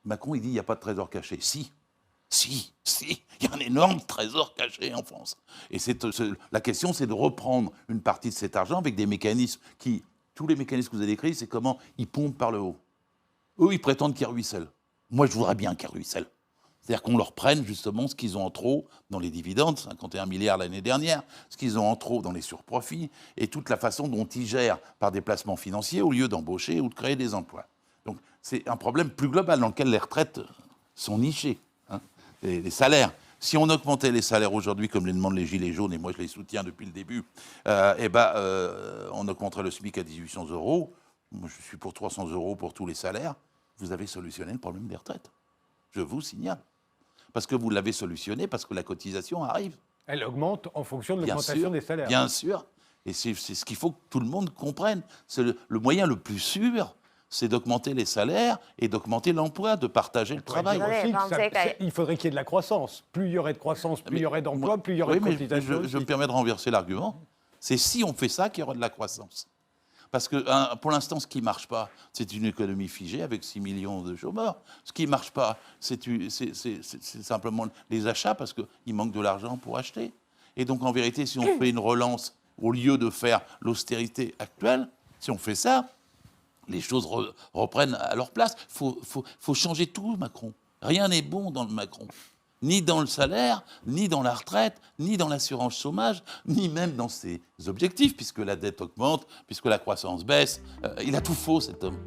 Macron, il dit il n'y a pas de trésor caché. Si, il y a un énorme trésor caché en France. Et la question, c'est de reprendre une partie de cet argent avec des mécanismes qui, tous les mécanismes que vous avez décrits, c'est comment ils pompent par le haut. Eux, ils prétendent qu'ils ruissellent. Moi, je voudrais bien qu'ils ruissellent. C'est-à-dire qu'on leur prenne justement ce qu'ils ont en trop dans les dividendes, 51 milliards l'année dernière, ce qu'ils ont en trop dans les surprofits, et toute la façon dont ils gèrent par des placements financiers au lieu d'embaucher ou de créer des emplois. Donc c'est un problème plus global dans lequel les retraites sont nichées, hein, les salaires. Si on augmentait les salaires aujourd'hui, comme les demandent les Gilets jaunes, et moi je les soutiens depuis le début, on augmenterait le SMIC à 1800 euros. Moi, je suis pour 300 euros pour tous les salaires. Vous avez solutionné le problème des retraites. Je vous signale. Parce que vous l'avez solutionné, parce que la cotisation arrive. Elle augmente en fonction de l'augmentation des salaires. Bien sûr. Et c'est ce qu'il faut que tout le monde comprenne. C'est le moyen le plus sûr, c'est d'augmenter les salaires et d'augmenter l'emploi, de partager le travail. Il faudrait qu'il y ait de la croissance. Plus il y aurait de croissance, plus il y aurait d'emplois, plus il y aurait de cotisation. Je me permets de renverser l'argument. C'est si on fait ça qu'il y aura de la croissance. Parce que pour l'instant, ce qui ne marche pas, c'est une économie figée avec 6 millions de chômeurs. Ce qui ne marche pas, c'est simplement les achats parce qu'il manque de l'argent pour acheter. Et donc, en vérité, si on fait une relance, au lieu de faire l'austérité actuelle, si on fait ça, les choses reprennent à leur place. Il faut changer tout, Macron. Rien n'est bon dans le Macron. Ni dans le salaire, ni dans la retraite, ni dans l'assurance chômage, ni même dans ses objectifs, puisque la dette augmente, puisque la croissance baisse. Il a tout faux, cet homme.